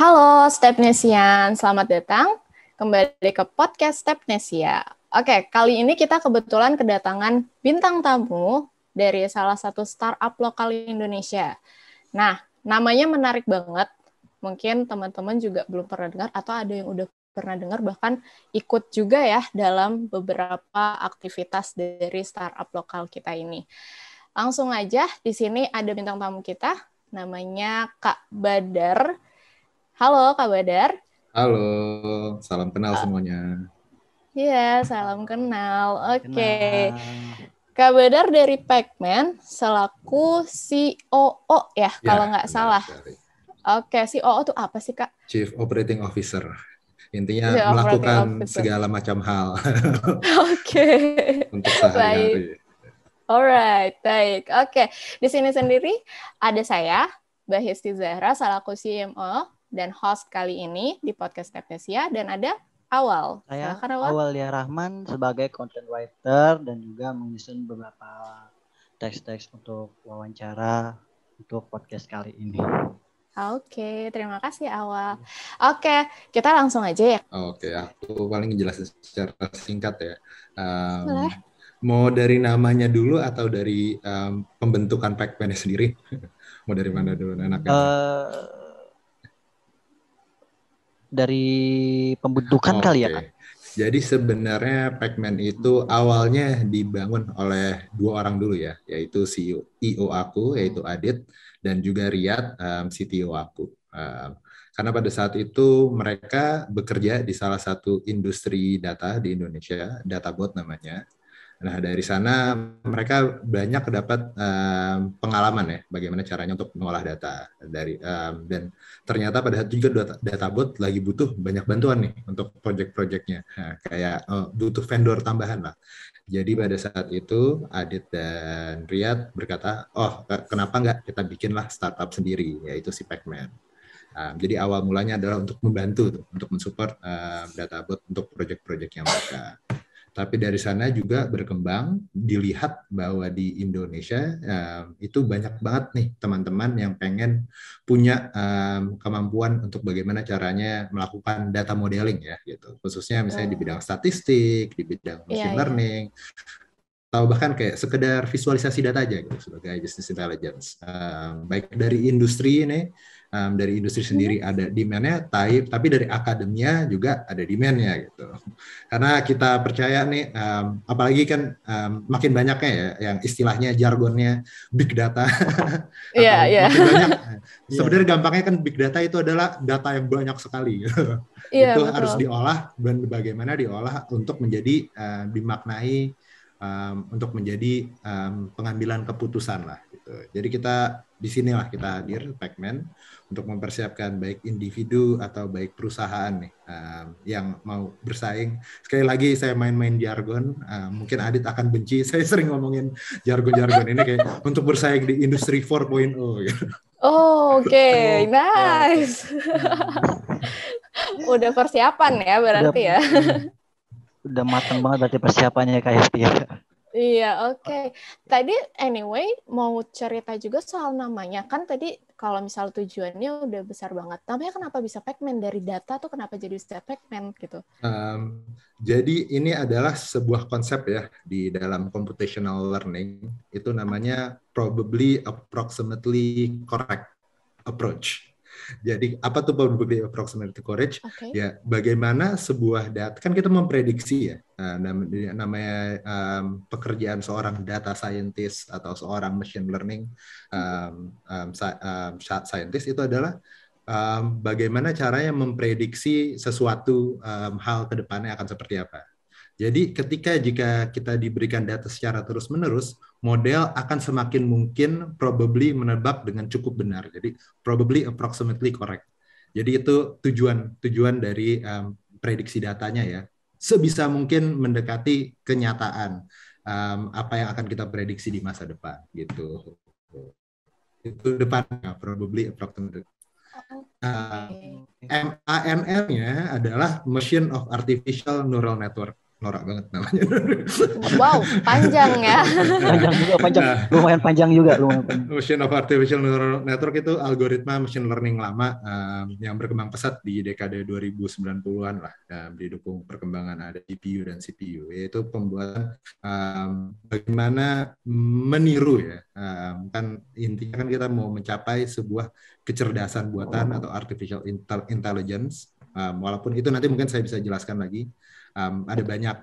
Halo Stepnesian, selamat datang kembali ke podcast Stepnesia. Oke, kali ini kita kebetulan kedatangan bintang tamu dari salah satu startup lokal Indonesia. Nah, namanya menarik banget. Mungkin teman-teman juga belum pernah dengar atau ada yang udah pernah dengar, bahkan ikut juga ya dalam beberapa aktivitas dari startup lokal kita ini. Langsung aja, di sini ada bintang tamu kita, namanya Kak Badar. Halo Kak Badar. Halo, salam kenal semuanya. Iya, salam kenal. Oke. Kenal. Kak Badar dari Pacman selaku COO ya, kalau nggak Benar salah. sekali. Oke, COO itu apa sih, Kak? Chief Operating Officer. Intinya Chief Operating melakukan Officer. segala macam hal Oke. untuk Baik. sehari-hari. Alright, baik. Oke, di sini sendiri ada saya, Mbak Hesti Zahra, selaku CMO dan host kali ini di podcast Stepnesia, dan ada Awal. Saya Silakan, Awal. Auwalia Rahman sebagai content writer dan juga menyusun beberapa teks-teks untuk wawancara untuk podcast kali ini. Oke, terima kasih Awal. Oke, kita langsung aja ya. Oke, aku paling jelasin secara singkat ya. Boleh. Mau dari namanya dulu atau dari pembentukan Pacman sendiri? Mau dari mana dulu enaknya? Dari pembentukan kali ya, Kak? Jadi sebenarnya Pacman itu awalnya dibangun oleh dua orang dulu ya, yaitu CEO aku, yaitu Adit, dan juga Riyad, CTO aku. Karena pada saat itu mereka bekerja di salah satu industri data di Indonesia, Databot namanya. Nah, dari sana mereka banyak dapat pengalaman ya, bagaimana caranya untuk mengolah data dan ternyata pada saat juga Databot lagi butuh banyak bantuan nih untuk project-projectnya, kayak butuh vendor tambahan lah. Jadi pada saat itu Adit dan Riyad berkata, oh kenapa nggak kita bikinlah startup sendiri, yaitu si Pacman. Jadi awal mulanya adalah untuk membantu, untuk mensupport Databot untuk project-projectnya mereka. Tapi dari sana juga berkembang, dilihat bahwa di Indonesia itu banyak banget nih teman-teman yang pengen punya kemampuan untuk bagaimana caranya melakukan data modeling ya gitu. Khususnya misalnya di bidang statistik, di bidang machine learning, atau bahkan kayak sekedar visualisasi data aja gitu sebagai business intelligence. Baik dari industri ini, dari industri sendiri ada demand-nya, tapi dari akademia juga ada demand-nya gitu. Karena kita percaya nih, apalagi kan makin banyaknya ya, yang istilahnya jargonnya big data, atau makin banyak. Sebenarnya gampangnya kan big data itu adalah data yang banyak sekali. Itu betul. Harus diolah dan bagaimana diolah untuk menjadi dimaknai untuk menjadi pengambilan keputusan lah gitu. Jadi kita di sinilah kita hadir Pacman untuk mempersiapkan baik individu atau baik perusahaan nih yang mau bersaing. Sekali lagi saya main-main jargon, mungkin Adit akan benci. Saya sering ngomongin jargon-jargon ini kayak untuk bersaing di industri 4.0 gitu. Oh, oke. Nice. Udah persiapan ya berarti ya. Udah matang banget berarti persiapannya Kak Hesti. Iya, oke. Tadi anyway mau cerita juga soal namanya. Kan tadi kalau misal tujuannya udah besar banget. Namanya kenapa bisa Pacman? Dari data tuh kenapa jadi bisa Pacman gitu? Jadi ini adalah sebuah konsep ya di dalam computational learning. Itu namanya probably approximately correct approach. Jadi apa tuh probably approximately correct? Ya bagaimana sebuah data, kan kita memprediksi ya, namanya pekerjaan seorang data scientist atau seorang machine learning scientist itu adalah bagaimana caranya memprediksi sesuatu hal ke depannya akan seperti apa. Jadi jika kita diberikan data secara terus-menerus, model akan semakin mungkin probably menebak dengan cukup benar. Jadi probably approximately correct. Jadi itu tujuan dari prediksi datanya ya. Sebisa mungkin mendekati kenyataan apa yang akan kita prediksi di masa depan gitu. Itu depannya probably approximately. MANN-nya adalah Machine of Artificial Neural Network. norak banget namanya. Wow, panjang ya. Panjang juga, panjang. Nah, Lumayan panjang juga, lumayan panjang. Machine of Artificial Neural Network itu algoritma machine learning lama yang berkembang pesat di dekade 2090-an lah, didukung perkembangan ada GPU dan CPU, yaitu pembuatan bagaimana meniru ya, kan intinya kan kita mau mencapai sebuah kecerdasan buatan atau artificial intelligence, walaupun itu nanti mungkin saya bisa jelaskan lagi. Ada banyak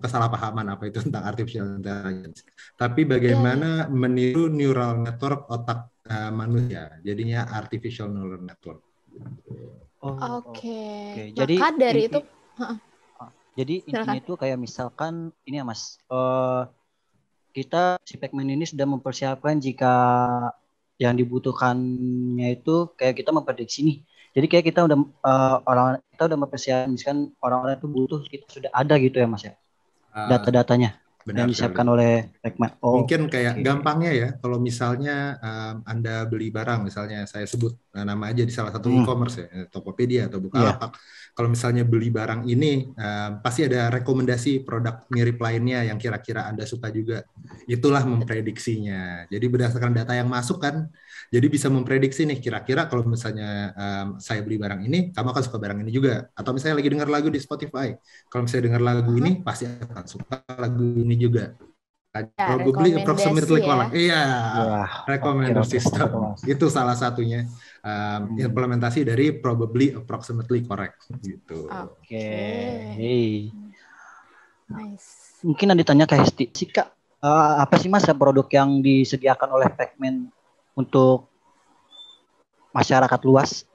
kesalahpahaman apa itu tentang artificial intelligence. Tapi bagaimana meniru neural network otak manusia, jadinya artificial neural network. Oke. Jadi Maka dari itu, jadi intinya itu kayak misalkan ini ya Mas, kita si Pacman ini sudah mempersiapkan jika yang dibutuhkannya itu kayak kita memprediksi nih. Jadi kayak kita udah kita udah mempersiapkan, misalkan orang-orang itu butuh, kita sudah ada gitu ya Mas ya, data-datanya yang disiapkan oleh Pacman. Mungkin kayak gampangnya ya, kalau misalnya Anda beli barang, misalnya saya sebut nama aja di salah satu e-commerce ya, Tokopedia atau Bukalapak. Kalau misalnya beli barang ini, pasti ada rekomendasi produk mirip lainnya yang kira-kira Anda suka juga. Itulah memprediksinya. Jadi berdasarkan data yang masuk kan, jadi bisa memprediksi nih, kira-kira kalau misalnya saya beli barang ini, kamu akan suka barang ini juga. Atau misalnya lagi dengar lagu di Spotify, kalau misalnya dengar lagu ini, pasti akan suka lagu ini juga. Probably approximately correct. Iya, recommender system. Itu salah satunya implementasi dari probably approximately correct gitu. Nice. Mungkin yang ditanya ke Hesti, Kak, apa sih Mas produk yang disediakan oleh Pacman untuk masyarakat luas?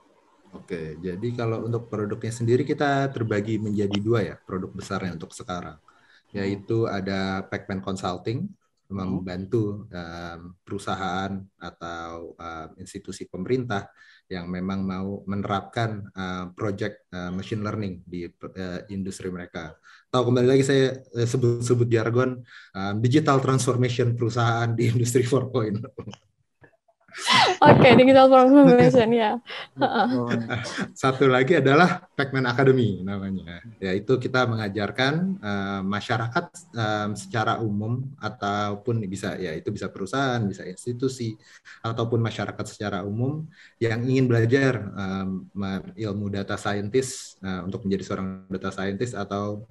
Oke, jadi kalau untuk produknya sendiri kita terbagi menjadi dua ya, produk besarnya untuk sekarang. Yaitu ada Pacman Consulting, membantu perusahaan atau institusi pemerintah yang memang mau menerapkan project machine learning di industri mereka. Atau kembali lagi saya sebut jargon digital transformation perusahaan di industri 4.0. Oke, digital transformation ya. Satu lagi adalah Pacman Academy namanya, yaitu kita mengajarkan masyarakat secara umum ataupun bisa ya itu bisa perusahaan, bisa institusi ataupun masyarakat secara umum yang ingin belajar ilmu data scientist untuk menjadi seorang data scientist atau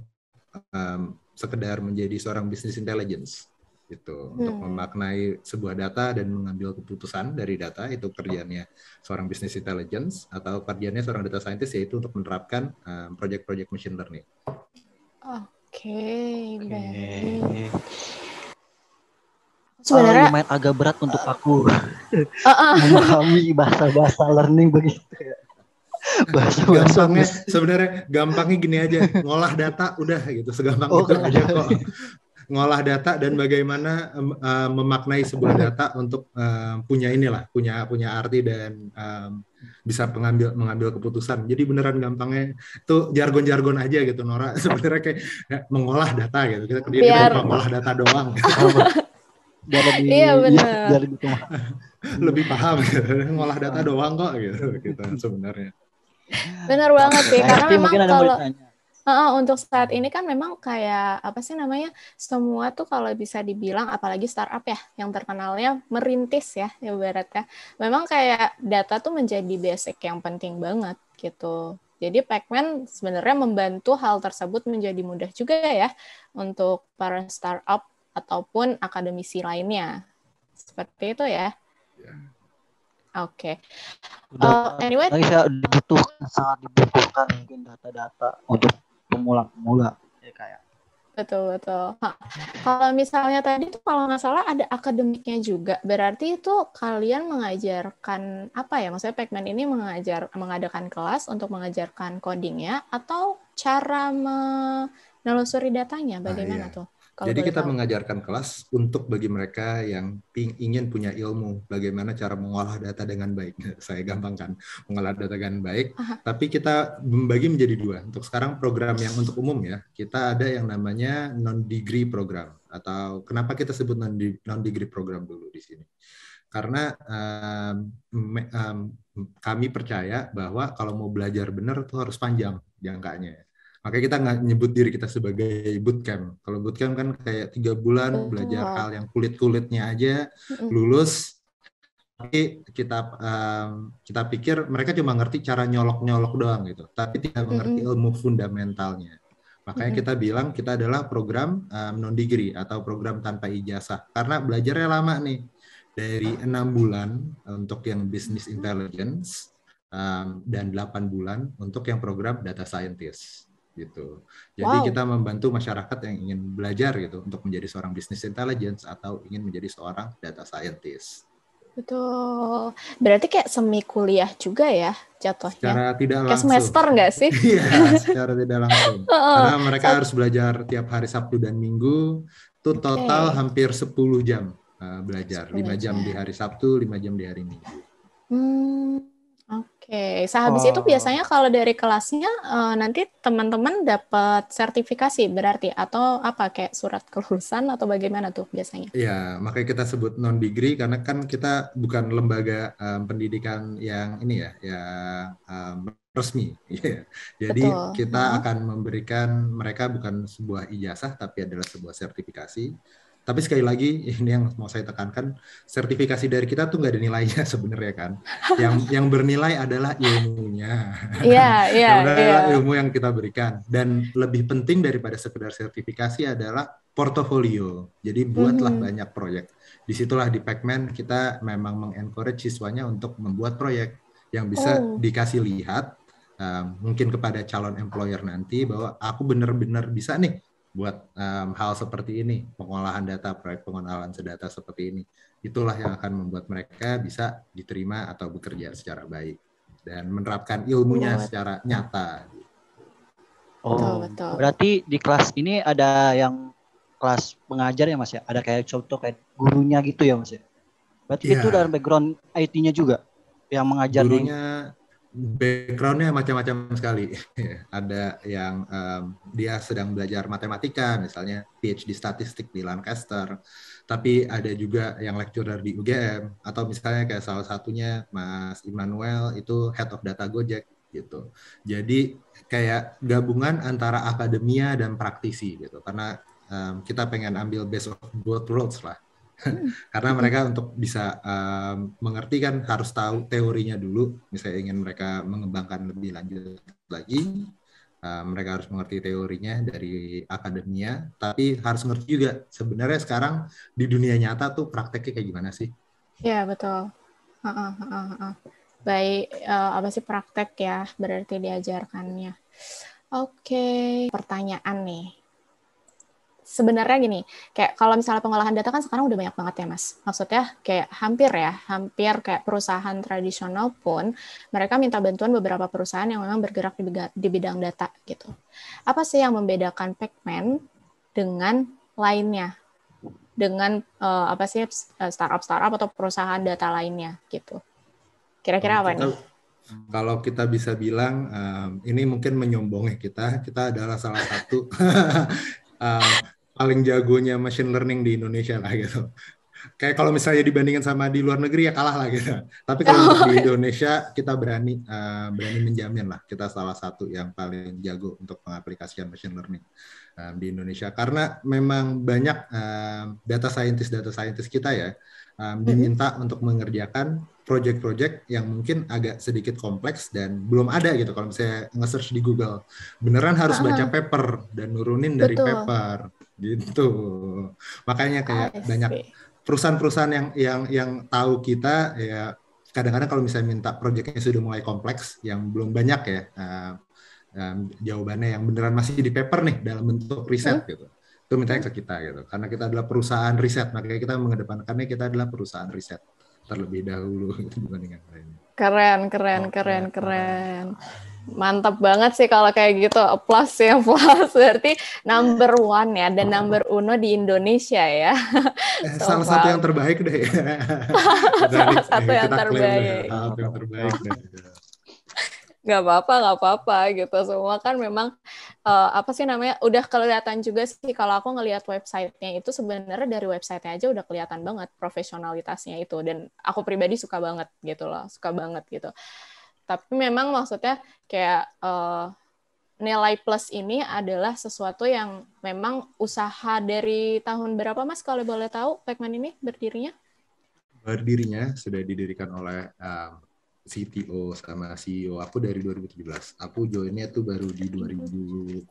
sekedar menjadi seorang business intelligence. Gitu, untuk memaknai sebuah data dan mengambil keputusan dari data, itu kerjanya seorang business intelligence, atau kerjanya seorang data scientist yaitu untuk menerapkan project-project machine learning. Baik. Sebenarnya lumayan agak berat untuk aku memahami bahasa-bahasa learning begitu ya. Gampangnya sebenarnya gampangnya gini aja, ngolah data udah gitu, segampang itu aja kok. Ngolah data dan bagaimana memaknai sebuah data untuk punya arti dan bisa mengambil keputusan. Jadi beneran gampangnya itu jargon-jargon aja gitu, Nora. Sebenarnya kayak mengolah data gitu. Kita kerja mengolah data doang. Biar lebih, benar. Lebih paham gitu. Ngolah data doang kok gitu sebenarnya. Benar banget sih, karena memang kalau untuk saat Hmm. ini kan memang kayak apa sih namanya, semua tuh kalau bisa dibilang apalagi startup ya yang terkenalnya merintis ya ibaratnya. Memang kayak data tuh menjadi basic yang penting banget gitu. Jadi Pacman sebenarnya membantu hal tersebut menjadi mudah juga ya untuk para startup ataupun akademisi lainnya. Seperti itu ya. Oke. Anyway, saya sangat dibutuhkan mungkin data-data untuk pemula-pemula ya kayak. Betul. Kalau misalnya tadi tuh kalau nggak salah ada akademiknya juga. Berarti itu kalian mengajarkan apa ya? Maksudnya Pacman ini mengadakan kelas untuk mengajarkan codingnya atau cara menelusuri datanya? Bagaimana tuh? Jadi kita mengajarkan kelas untuk bagi mereka yang ingin punya ilmu bagaimana cara mengolah data dengan baik. Saya gampangkan, mengolah data dengan baik. Tapi kita membagi menjadi dua. Untuk sekarang program yang untuk umum ya, kita ada yang namanya non-degree program. Atau kenapa kita sebut non-degree program dulu di sini? Karena kami percaya bahwa kalau mau belajar benar itu harus panjang jangkanya. Makanya kita nggak nyebut diri kita sebagai bootcamp. Kalau bootcamp kan kayak 3 bulan belajar hal yang kulit-kulitnya aja, lulus. Tapi kita pikir mereka cuma ngerti cara nyolok-nyolok doang gitu, tapi tidak mengerti ilmu fundamentalnya. Makanya kita bilang kita adalah program non-degree atau program tanpa ijazah. Karena belajarnya lama nih, dari 6 bulan untuk yang business intelligence, dan 8 bulan untuk yang program data scientist gitu. Jadi kita membantu masyarakat yang ingin belajar gitu untuk menjadi seorang business intelligence atau ingin menjadi seorang data scientist. Betul. Berarti kayak semi kuliah juga ya jatuhnya. Secara tidak langsung. Kayak semester nggak sih? Iya, secara tidak langsung. Karena mereka harus belajar tiap hari Sabtu dan Minggu. Itu total hampir 10 jam belajar. 10 jam di hari Sabtu, 5 jam di hari Minggu. Oke. Sehabis itu biasanya kalau dari kelasnya nanti teman-teman dapat sertifikasi berarti atau apa kayak surat kelulusan atau bagaimana tuh biasanya? Iya, makanya kita sebut non-degree karena kan kita bukan lembaga pendidikan yang ini ya, yang resmi. Jadi kita akan memberikan mereka bukan sebuah ijazah tapi adalah sebuah sertifikasi. Tapi sekali lagi ini yang mau saya tekankan, sertifikasi dari kita tuh nggak ada nilainya sebenarnya kan. Yang bernilai adalah ilmunya. Adalah ilmu yang kita berikan. Dan lebih penting daripada sekedar sertifikasi adalah portofolio. Jadi buatlah banyak proyek. Disitulah di Pacman kita memang mengencourage siswanya untuk membuat proyek yang bisa dikasih lihat mungkin kepada calon employer nanti bahwa aku benar-benar bisa nih buat hal seperti ini, pengolahan data, proyek pengolahan data seperti ini. Itulah yang akan membuat mereka bisa diterima atau bekerja secara baik dan menerapkan ilmunya secara nyata. Betul. Berarti di kelas ini ada yang kelas pengajar ya Mas ya? Ada kayak contoh kayak gurunya gitu ya Mas ya? Berarti itu dari background IT-nya juga yang mengajarnya? Gurunya background-nya macam-macam sekali. Ada yang dia sedang belajar matematika, misalnya PhD statistik di Lancaster, tapi ada juga yang lecturer di UGM, atau misalnya kayak salah satunya Mas Immanuel itu Head of Data Gojek gitu. Jadi kayak gabungan antara akademia dan praktisi gitu, karena kita pengen ambil best of both worlds lah. Karena mereka untuk bisa mengerti kan harus tahu teorinya dulu. Misalnya ingin mereka mengembangkan lebih lanjut lagi, mereka harus mengerti teorinya dari akademia, tapi harus ngerti juga sebenarnya sekarang di dunia nyata tuh prakteknya kayak gimana sih? Iya, betul. Baik, apa sih praktek ya berarti diajarkannya. Oke, pertanyaan nih. Sebenarnya gini, kayak kalau misalnya pengolahan data kan sekarang udah banyak banget ya Mas. Maksudnya kayak hampir kayak perusahaan tradisional pun mereka minta bantuan beberapa perusahaan yang memang bergerak di bidang data gitu. Apa sih yang membedakan Pacman dengan lainnya? Dengan apa sih startup atau perusahaan data lainnya gitu? Kira-kira apa nih? Kalau kita bisa bilang, ini mungkin menyombong ya kita adalah salah satu paling jagonya machine learning di Indonesia lah gitu. Kayak kalau misalnya dibandingkan sama di luar negeri ya kalah lah gitu. Tapi kalau untuk di Indonesia kita berani menjamin lah kita salah satu yang paling jago untuk pengaplikasian machine learning di Indonesia. Karena memang banyak data scientist kita ya diminta untuk mengerjakan project-project yang mungkin agak sedikit kompleks dan belum ada gitu. Kalau misalnya nge-search di Google, beneran harus baca paper dan nurunin dari paper gitu. Makanya kayak banyak perusahaan-perusahaan yang tahu kita ya kadang-kadang kalau misalnya minta proyeknya sudah mulai kompleks yang belum banyak ya jawabannya yang beneran masih di paper nih dalam bentuk riset gitu, itu mintanya ke kita gitu karena kita adalah perusahaan riset, makanya kita mengedepankannya kita adalah perusahaan riset terlebih dahulu gitu, dibandingkan lainnya. Keren. Mantap banget sih kalau kayak gitu. Plus ya, plus. Berarti number one ya, dan number uno di Indonesia ya. Salah satu yang terbaik deh. Salah satu yang terbaik. Deh. Nggak apa-apa gitu. Semua kan memang apa sih namanya, udah kelihatan juga sih kalau aku ngelihat website-nya itu sebenarnya dari website-nya aja udah kelihatan banget profesionalitasnya itu, dan aku pribadi suka banget gitu loh, suka banget gitu. Tapi memang maksudnya kayak nilai plus ini adalah sesuatu yang memang usaha dari tahun berapa Mas kalau boleh tahu Pacman ini berdirinya? Berdirinya sudah didirikan oleh CTO sama CEO aku dari 2017. Aku joinnya tuh baru di 2019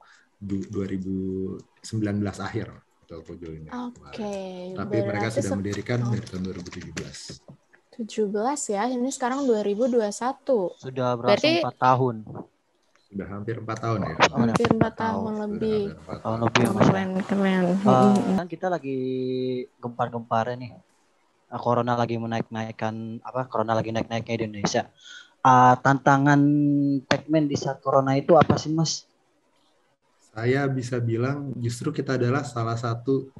akhir itu aku joinnya. Oke. Tapi mereka sudah mendirikan dari tahun 2017. 17 ya, ini sekarang 2021. Sudah berapa 4 tahun. Sudah hampir 4 tahun ya. Hampir 4 tahun lebih. Keren. Kan kita lagi gempar-gemparnya nih. Corona lagi naik-naiknya di Indonesia. Tantangan Pacman di saat Corona itu apa sih, Mas? Saya bisa bilang justru kita adalah salah satu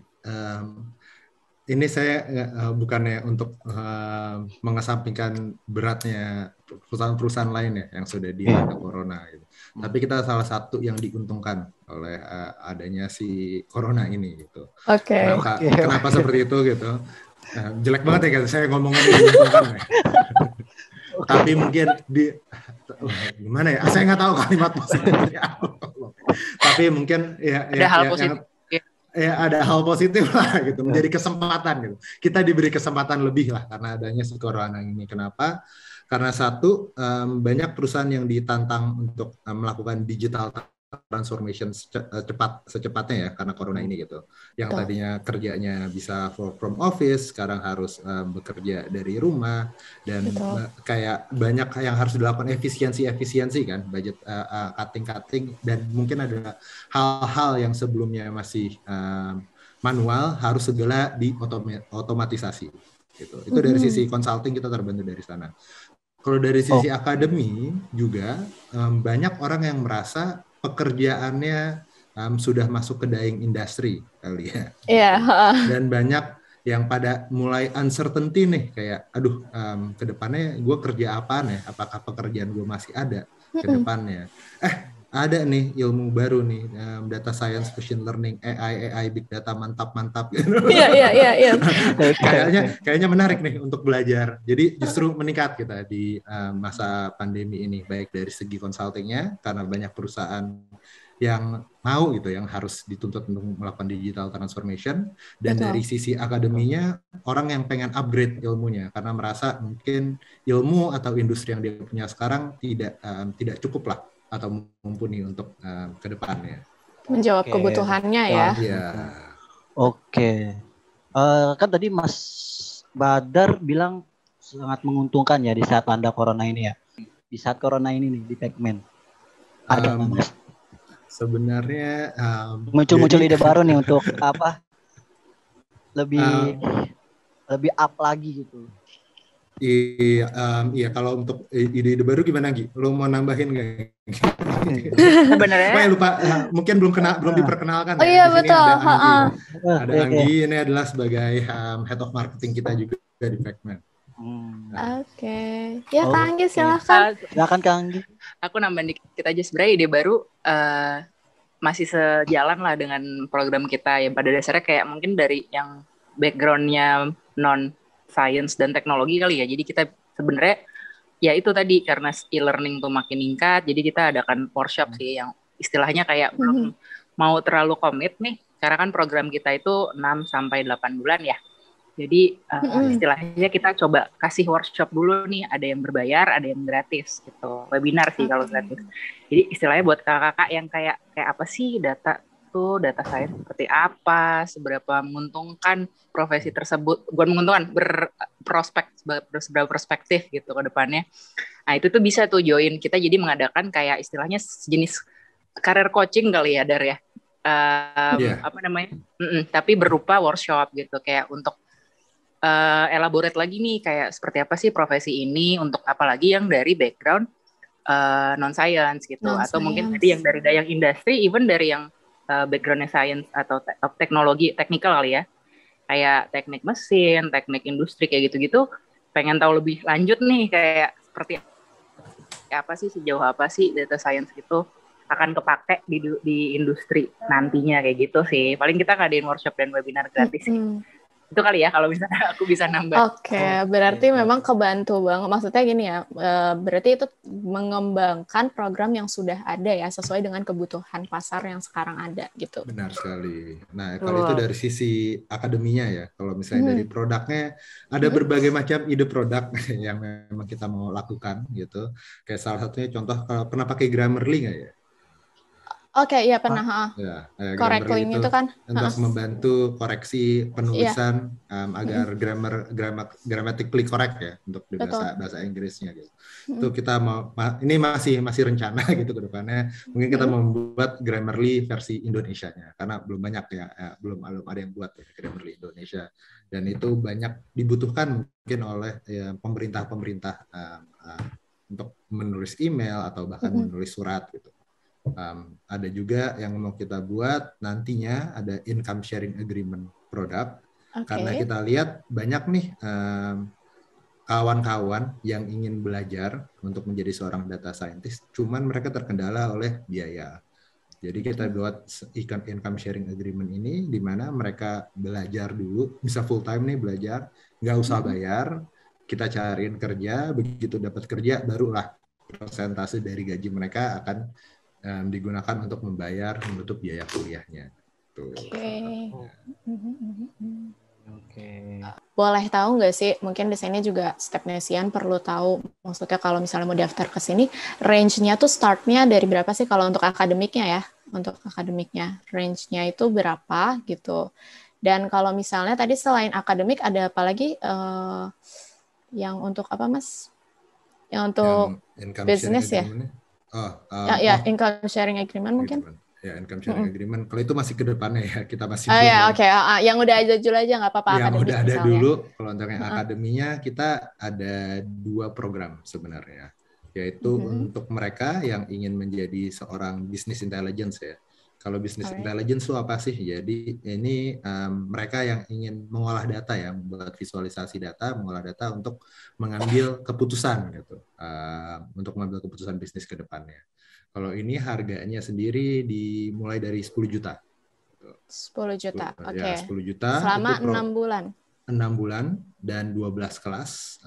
ini saya bukannya untuk mengesampingkan beratnya perusahaan-perusahaan lain ya yang sudah dilanda corona gitu. Tapi kita salah satu yang diuntungkan oleh adanya si corona ini gitu. Oke. Kenapa seperti itu gitu? Jelek banget ya guys, saya ngomongin diuntungkan ya. Tapi mungkin gimana ya? Saya nggak tahu kalimat maksudnya. Tapi mungkin ada hal positif. Ada hal positif lah gitu, menjadi kesempatan gitu. Kita diberi kesempatan lebih lah karena adanya si corona ini. Kenapa? Karena satu, banyak perusahaan yang ditantang untuk melakukan digital transformation secepatnya ya karena corona ini gitu. Yang tadinya kerjanya bisa work from office, sekarang harus bekerja dari rumah dan kayak banyak yang harus dilakukan efisiensi kan, budget cutting dan mungkin ada hal-hal yang sebelumnya masih manual harus segera diotomatisasi gitu. Itu dari sisi consulting kita terbantu dari sana. Kalau dari sisi akademi juga banyak orang yang merasa pekerjaannya sudah masuk ke dying industry kali ya. Dan banyak yang pada mulai uncertainty nih kayak aduh ke depannya gue kerja apaan ya? Apakah pekerjaan gue masih ada ke depannya? Ada nih ilmu baru nih, data science, machine learning, AI, big data mantap gitu. Iya. Kayaknya menarik nih untuk belajar. Jadi justru meningkat kita di masa pandemi ini, baik dari segi consultingnya karena banyak perusahaan yang mau gitu, yang harus dituntut untuk melakukan digital transformation, dan dari sisi akademinya orang yang pengen upgrade ilmunya karena merasa mungkin ilmu atau industri yang dia punya sekarang tidak cukup lah atau mumpuni untuk ke depannya. Menjawab kebutuhannya ya. Iya. Oke. Kan tadi Mas Badar bilang sangat menguntungkan ya di saat landa corona ini ya. Di saat corona ini nih di Pacman. Ada Mas? Sebenarnya muncul ide baru nih untuk apa? Lebih up lagi gitu. Iya, kalau untuk ide-ide baru gimana Gi? Lo mau nambahin nggak? Sebenarnya lupa, mungkin belum diperkenalkan. Oh iya betul. Ada Anggi, ini adalah sebagai head of marketing kita juga di Pacman. Oke. Ya Kak Anggi silahkan. Silakan Kak Anggi. Aku nambahin dikit aja, sebenarnya ide baru masih sejalan lah dengan program kita yang pada dasarnya kayak mungkin dari yang background-nya non science dan teknologi kali ya. Jadi kita sebenarnya ya itu tadi karena e-learning tuh makin meningkat, jadi kita adakan workshop sih yang istilahnya kayak belum mau terlalu komit nih. Karena kan program kita itu 6 sampai 8 bulan ya. Jadi istilahnya kita coba kasih workshop dulu nih, ada yang berbayar, ada yang gratis gitu. Webinar sih kalau gratis. Jadi istilahnya buat kakak-kakak yang kayak apa sih data science seperti apa, seberapa menguntungkan profesi tersebut, bukan menguntungkan, seberapa perspektif gitu ke depannya. Nah itu tuh bisa tuh join kita, jadi mengadakan kayak istilahnya sejenis career coaching kali ya Dar ya, apa namanya, tapi berupa workshop gitu, kayak untuk elaborate lagi nih kayak seperti apa sih profesi ini, untuk apalagi yang dari background non science gitu, atau mungkin tadi yang dari yang industri, even dari yang backgroundnya science atau teknologi teknikal kali ya, kayak teknik mesin, teknik industri kayak gitu-gitu, pengen tahu lebih lanjut nih kayak seperti apa sih, sejauh apa sih data science itu akan kepake di industri nantinya kayak gitu sih. Paling kita ngadain workshop dan webinar gratis sih. Itu kali ya kalau misalnya aku bisa nambah. Oke, berarti memang kebantu banget. Maksudnya gini ya, berarti itu mengembangkan program yang sudah ada ya, sesuai dengan kebutuhan pasar yang sekarang ada gitu. Benar sekali. Nah, kalau itu dari sisi akademinya ya. Kalau misalnya dari produknya, ada berbagai macam ide produk yang memang kita mau lakukan gitu. Kayak salah satunya contoh, kalau pernah pakai Grammarly nggak ya? Oke, iya pernah. Ya, Correcting Grammarly itu kan untuk membantu koreksi penulisan agar grammatically correct ya untuk di bahasa Inggrisnya gitu. Itu kita mau ini masih rencana gitu ke depannya. Mungkin kita membuat Grammarly versi Indonesianya karena belum banyak ya, belum ada yang buat ya, Grammarly Indonesia, dan itu banyak dibutuhkan mungkin oleh pemerintah untuk menulis email atau bahkan menulis surat gitu. Ada juga yang mau kita buat nantinya ada income sharing agreement produk, karena kita lihat banyak nih kawan-kawan yang ingin belajar untuk menjadi seorang data scientist, cuman mereka terkendala oleh biaya. Jadi kita buat income sharing agreement ini di mana mereka belajar dulu, bisa full time nih belajar, nggak usah bayar, kita cariin kerja, begitu dapat kerja barulah persentase dari gaji mereka akan digunakan untuk menutup biaya kuliahnya. Oke. Boleh tahu nggak sih, mungkin di sini juga Stepnesian perlu tahu, maksudnya kalau misalnya mau daftar ke sini, range-nya tuh start-nya dari berapa sih kalau untuk akademiknya ya? Untuk akademiknya, range-nya itu berapa gitu. Dan kalau misalnya tadi selain akademik, ada apa lagi yang untuk apa, Mas? Yang untuk bisnis ya? Income sharing agreement mungkin. Ya, income sharing agreement. Kalau itu masih ke depannya ya, kita masih yang udah aja dulu aja nggak apa-apa. Yang akademik udah ada misalnya. dulu. Kalau untuk yang akademinya kita ada 2 program sebenarnya, yaitu untuk mereka yang ingin menjadi seorang business intelligence ya. Kalau business intelligence itu apa sih? Jadi ini mereka yang ingin mengolah data ya, membuat visualisasi data, mengolah data untuk mengambil keputusan gitu, untuk mengambil keputusan bisnis ke depannya. Kalau ini harganya sendiri dimulai dari 10 juta. 10 juta, oke. Ya, 10 juta. Selama 6 bulan. 6 bulan dan 12 kelas.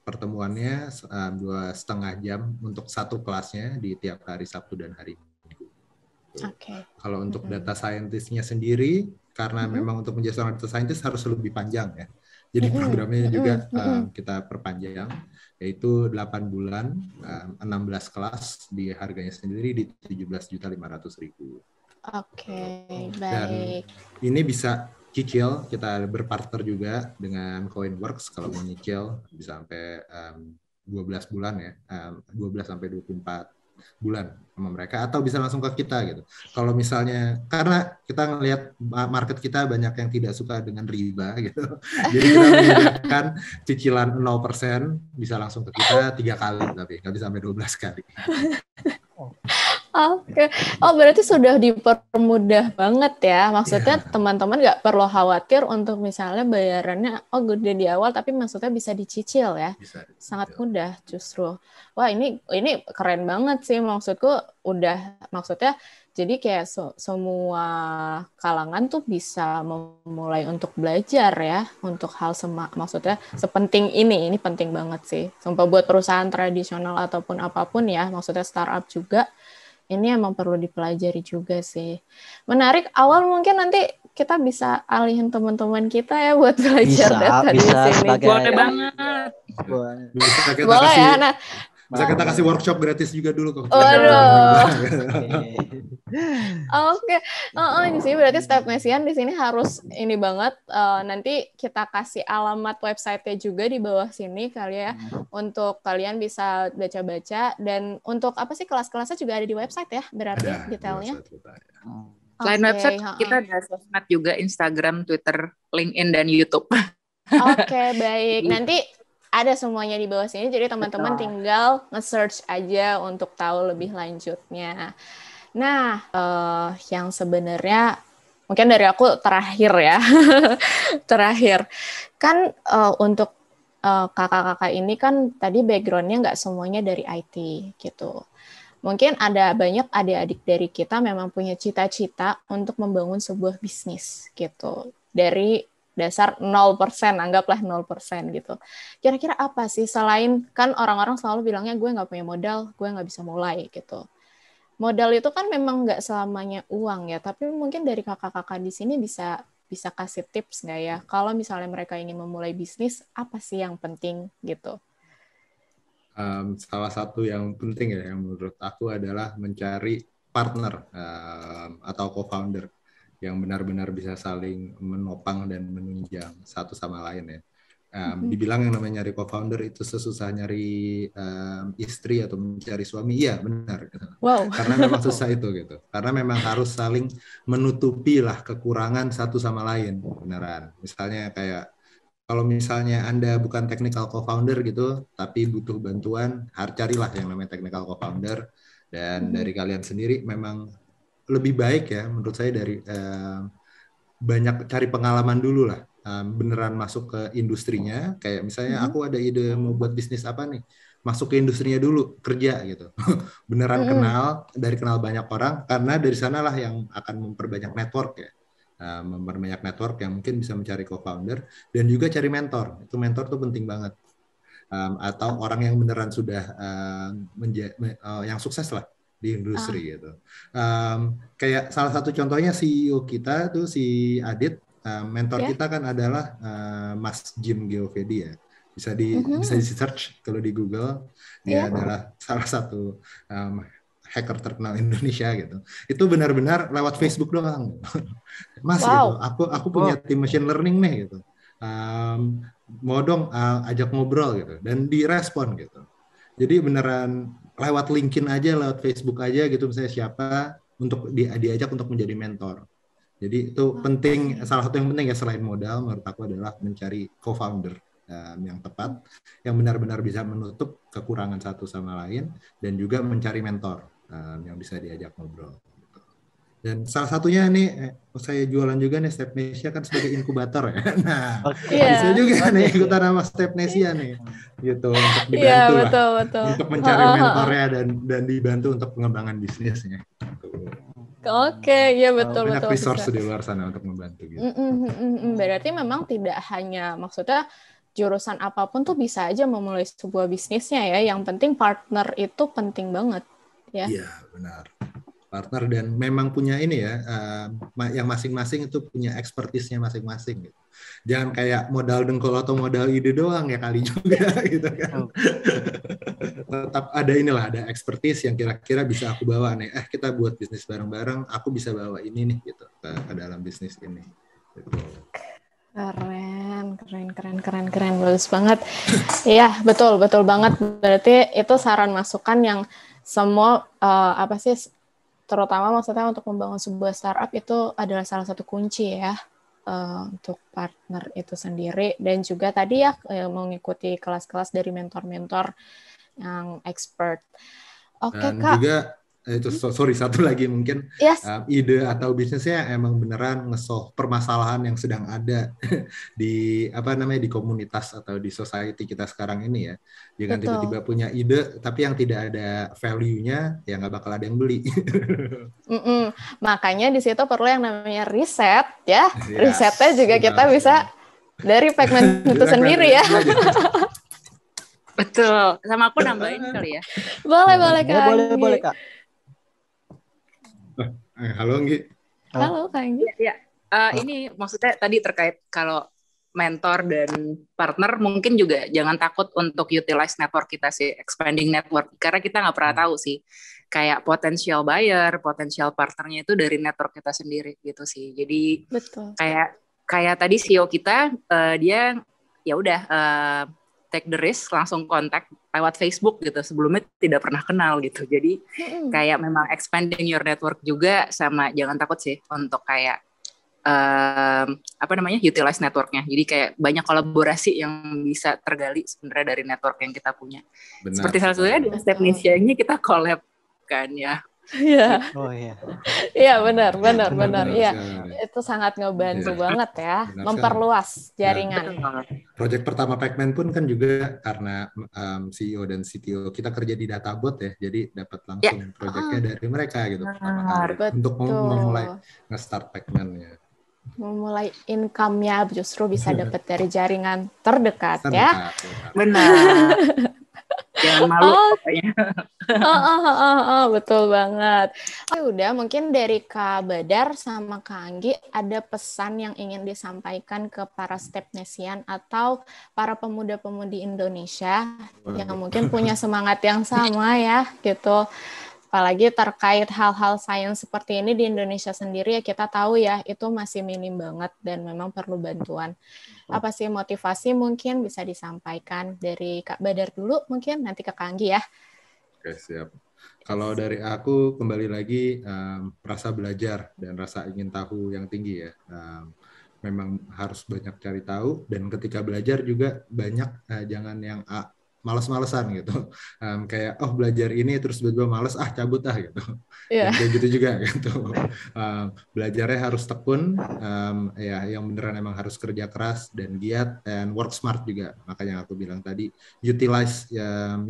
Pertemuannya 2,5 jam untuk satu kelasnya di tiap hari Sabtu dan hari Minggu. Kalau untuk data scientist-nya sendiri, karena memang untuk menjadi seorang data scientist harus lebih panjang ya. Jadi programnya juga kita perpanjang, yaitu 8 bulan, 16 kelas, di harganya sendiri di 17.500.000. Baik. Dan ini bisa cicil, kita berpartner juga dengan Coinworks. Kalau mau nyicil bisa sampai 12 bulan ya, 12 sampai 24 bulan sama mereka, atau bisa langsung ke kita gitu. Kalau misalnya, karena kita ngelihat market kita banyak yang tidak suka dengan riba gitu, jadi kita menyediakan cicilan 0%, bisa langsung ke kita 3 kali, tapi nggak bisa sampai 12 kali. Berarti sudah dipermudah banget ya. Maksudnya teman-teman nggak perlu khawatir untuk misalnya bayarannya gede di awal, tapi maksudnya bisa dicicil ya. Sangat mudah justru. Wah, ini keren banget sih, maksudku maksudnya jadi kayak semua kalangan tuh bisa memulai untuk belajar ya, untuk hal maksudnya sepenting ini penting banget sih. Sumpah buat perusahaan tradisional ataupun apapun ya, maksudnya startup juga. Ini emang perlu dipelajari juga sih. Menarik. Awal mungkin nanti kita bisa alihin teman-teman kita ya buat belajar data di sini. Boleh banget. Boleh ya. Bisa kita kasih workshop gratis juga dulu kok. Waduh. Oke. Ini sih berarti Stepnesian di sini harus ini banget. Nanti kita kasih alamat website-nya juga di bawah sini kali ya, untuk kalian bisa baca-baca. Dan untuk apa sih, kelas-kelasnya juga ada di website ya, berarti detailnya. Selain website, kita ada sosmed juga, Instagram, Twitter, LinkedIn, dan YouTube. Oke, baik. Nanti ada semuanya di bawah sini, jadi teman-teman tinggal nge-search aja untuk tahu lebih lanjutnya. Nah, yang sebenarnya mungkin dari aku terakhir ya, kan untuk kakak-kakak ini kan tadi background-nya nggak semuanya dari IT gitu. Mungkin ada banyak adik-adik dari kita memang punya cita-cita untuk membangun sebuah bisnis gitu. Dari dasar 0%, anggaplah 0% gitu. Kira-kira apa sih selain, kan orang-orang selalu bilangnya gue nggak punya modal, gue nggak bisa mulai gitu. Modal itu kan memang nggak selamanya uang ya, tapi mungkin dari kakak-kakak di sini bisa kasih tips nggak ya? Kalau misalnya mereka ingin memulai bisnis, apa sih yang penting gitu? Salah satu yang penting ya, yang menurut aku adalah mencari partner atau co-founder yang benar-benar bisa saling menopang dan menunjang satu sama lain ya. Dibilang yang namanya nyari co-founder itu sesusah nyari istri atau mencari suami, iya benar. Gitu. Wow. Karena memang susah itu gitu. Karena memang harus saling menutupi lah kekurangan satu sama lain, beneran. Misalnya kayak kalau misalnya Anda bukan technical co-founder gitu, tapi butuh bantuan, carilah yang namanya technical co-founder. Dan dari kalian sendiri memang lebih baik ya menurut saya dari banyak cari pengalaman dulu lah, beneran masuk ke industrinya, kayak misalnya aku ada ide mau buat bisnis apa nih, masuk ke industrinya dulu, kerja gitu, beneran kenal banyak orang, karena dari sanalah yang akan memperbanyak network ya, memperbanyak network yang mungkin bisa mencari co-founder, dan juga cari mentor, itu mentor tuh penting banget, atau orang yang beneran sudah yang sukses lah di industri gitu. Kayak salah satu contohnya CEO kita tuh si Adit, mentor kita kan adalah Mas Jim Geovedi ya. Bisa di search kalau di Google, dia adalah salah satu hacker terkenal Indonesia gitu. Itu benar-benar lewat Facebook doang. Mas gitu, aku punya tim machine learning nih gitu. Mau dong ajak ngobrol gitu, dan direspon gitu. Jadi beneran lewat LinkedIn aja, lewat Facebook aja gitu, misalnya siapa untuk diajak untuk menjadi mentor. Jadi itu penting, salah satu yang penting ya selain modal menurut aku adalah mencari co-founder yang tepat, yang benar-benar bisa menutup kekurangan satu sama lain, dan juga mencari mentor yang bisa diajak ngobrol. Dan salah satunya nih, saya jualan juga nih Stepnesia kan sebagai inkubator ya. Nah, bisa juga nih ikutan sama Stepnesia nih, gitu untuk dibantu lah, untuk mencari mentornya dan dibantu untuk pengembangan bisnisnya. Oke, ya betul. Banyak resource di luar sana untuk membantu. Gitu. Berarti memang tidak hanya, maksudnya jurusan apapun tuh bisa aja memulai sebuah bisnisnya ya. Yang penting partner itu penting banget, ya. Iya, benar. Partner dan memang punya ini ya, yang masing-masing itu punya expertise-nya masing-masing gitu. Jangan kayak modal dengkul atau modal ide doang ya kali juga gitu kan. Tetap ada ada expertise yang kira-kira bisa aku bawa nih. Kita buat bisnis bareng-bareng, aku bisa bawa ini nih gitu ke dalam bisnis ini. Gitu. Keren, bagus banget. Iya, betul banget. Berarti itu saran masukan yang semua terutama maksudnya untuk membangun sebuah startup itu adalah salah satu kunci ya untuk partner itu sendiri, dan juga tadi ya mengikuti kelas-kelas dari mentor-mentor yang expert. Oke, Kak. Juga itu satu lagi mungkin ide atau bisnisnya emang beneran nge-solve permasalahan yang sedang ada di di komunitas atau di society kita sekarang ini ya. Jangan tiba-tiba punya ide tapi yang tidak ada value-nya, ya nggak bakal ada yang beli. Makanya di situ perlu yang namanya riset ya. Risetnya juga kita bisa dari Pacman itu sendiri ya. Betul. Sama aku nambahin kali ya. Boleh Kak. Boleh Kak. Halo Anggi. Halo Kak Anggi. Ya. Ini maksudnya tadi terkait kalau mentor dan partner, mungkin juga jangan takut untuk utilize network kita sih, expanding network, karena kita nggak pernah tahu sih kayak potential buyer, potential partnernya itu dari network kita sendiri gitu sih. Jadi betul. Kayak tadi CEO kita dia ya udah take the risk, langsung kontak lewat Facebook gitu, sebelumnya tidak pernah kenal gitu. Jadi kayak memang expanding your network juga, sama jangan takut sih untuk kayak utilize networknya. Jadi kayak banyak kolaborasi yang bisa tergali sebenarnya dari network yang kita punya. Benar, seperti salah satunya di Stepnesia ini kita collab kan ya. Iya. Oh iya. Iya benar. Iya. Itu sangat ngebantu banget ya, memperluas jaringan. Project pertama Pacman pun kan juga karena CEO dan CTO kita kerja di Databot ya, jadi dapat langsung projectnya dari mereka gitu pertama kali untuk memulai nge-start Pacman ya. memulai income-nya justru bisa dapat dari jaringan terdekat ya. Benar. Jangan malu pokoknya. Betul banget. Udah, mungkin dari Kak Badar sama Kak Anggi ada pesan yang ingin disampaikan ke para Stepnesian atau para pemuda-pemudi Indonesia yang mungkin punya semangat yang sama ya gitu. Apalagi terkait hal-hal sains seperti ini di Indonesia sendiri ya kita tahu ya itu masih minim banget dan memang perlu bantuan. Apa sih motivasi mungkin bisa disampaikan dari Kak Badar dulu mungkin nanti ke Kak Anggi ya. Oke, siap. Kalau dari aku kembali lagi rasa belajar dan rasa ingin tahu yang tinggi ya. Memang harus banyak cari tahu dan ketika belajar juga banyak jangan yang malas-malesan gitu. Kayak belajar ini terus tiba-tiba males cabut gitu. Yeah. Kayak gitu juga gitu. Belajarnya harus tekun, ya yang beneran emang harus kerja keras dan giat and work smart juga. Makanya aku bilang tadi utilize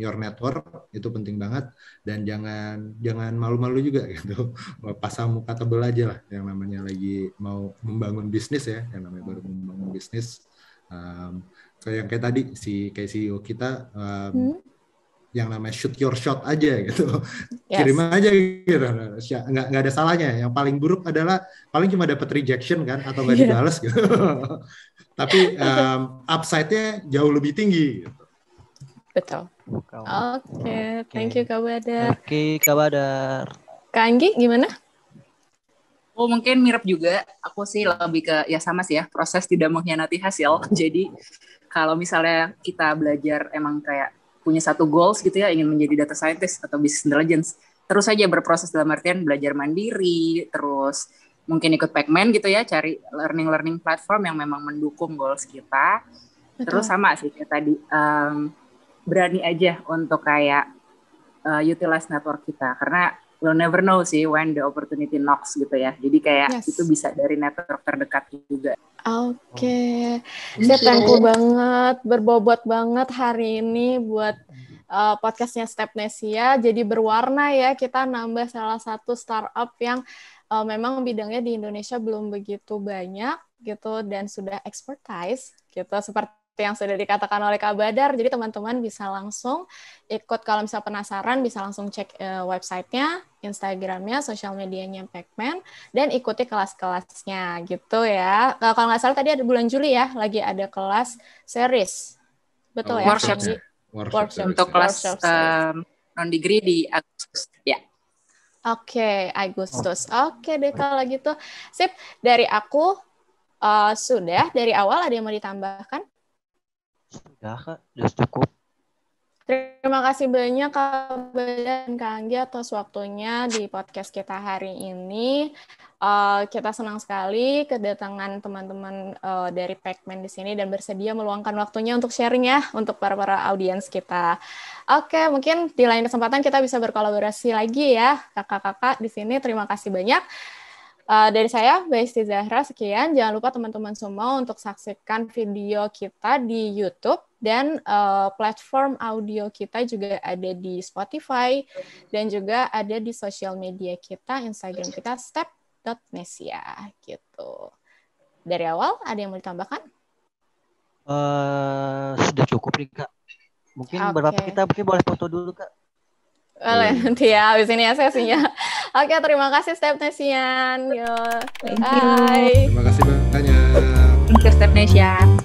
your network itu penting banget dan jangan malu-malu juga gitu. Pasang muka tebel aja lah yang namanya lagi mau membangun bisnis ya, yang namanya baru membangun bisnis. Kayak tadi kayak CEO kita yang namanya shoot your shot aja gitu. Yes. Kirim aja gitu. Nggak ada salahnya. Yang paling buruk adalah paling cuma dapat rejection kan atau nggak dibalas gitu. Tapi upside-nya jauh lebih tinggi gitu. Betul. Oke, thank you Kak Badar. Oke, Kak Badar. Kak Anggi gimana? Mungkin mirip juga. Aku sih lebih ke ya sama sih ya, proses tidak mengkhianati hasil. Jadi kalau misalnya kita belajar emang kayak punya satu goals gitu ya, ingin menjadi data scientist atau business intelligence, terus aja berproses dalam artian belajar mandiri, terus mungkin ikut Pac-Man gitu ya, cari learning platform yang memang mendukung goals kita. Betul. Terus sama sih kayak tadi, berani aja untuk kayak utilize network kita, karena we'll never know sih when the opportunity knocks gitu ya. Jadi kayak itu bisa dari network terdekat juga. Oke. Saya thankful banget, berbobot banget hari ini buat podcastnya Stepnesia. Jadi berwarna ya, kita nambah salah satu startup yang memang bidangnya di Indonesia belum begitu banyak gitu dan sudah expertise gitu seperti yang sudah dikatakan oleh Kak Badar. Jadi teman-teman bisa langsung ikut, kalau misalnya penasaran bisa langsung cek websitenya, Instagramnya, sosial medianya Pac-Man, dan ikuti kelas-kelasnya gitu ya. Kalau nggak salah tadi ada bulan Juli ya, lagi ada kelas series. Betul ya? Workshop. Untuk kelas non-degree di Agustus. Ya. Oke, Agustus. Oke deh kalau gitu. Sip, dari aku sudah, dari awal ada yang mau ditambahkan? Sudah Kak, sudah cukup. Terima kasih banyak Kak Badar dan Kak Anggi atas waktunya di podcast kita hari ini. Kita senang sekali kedatangan teman-teman dari Pac-Man di sini dan bersedia meluangkan waktunya untuk sharing ya untuk para audiens kita. Oke, mungkin di lain kesempatan kita bisa berkolaborasi lagi ya kakak-kakak di sini. Terima kasih banyak. Dari saya, Besti Zahra, sekian. Jangan lupa teman-teman semua untuk saksikan video kita di YouTube dan platform audio kita juga ada di Spotify dan juga ada di sosial media kita, Instagram kita, step.nesia gitu. Dari awal, ada yang mau ditambahkan? Sudah cukup nih Kak. Mungkin beberapa kita boleh foto dulu Kak. Boleh, nanti ya, habis ini ya sesinya. Oke, terima kasih Stepnesian. Yo, bye. Terima kasih banyak. Thank you Stepnesian.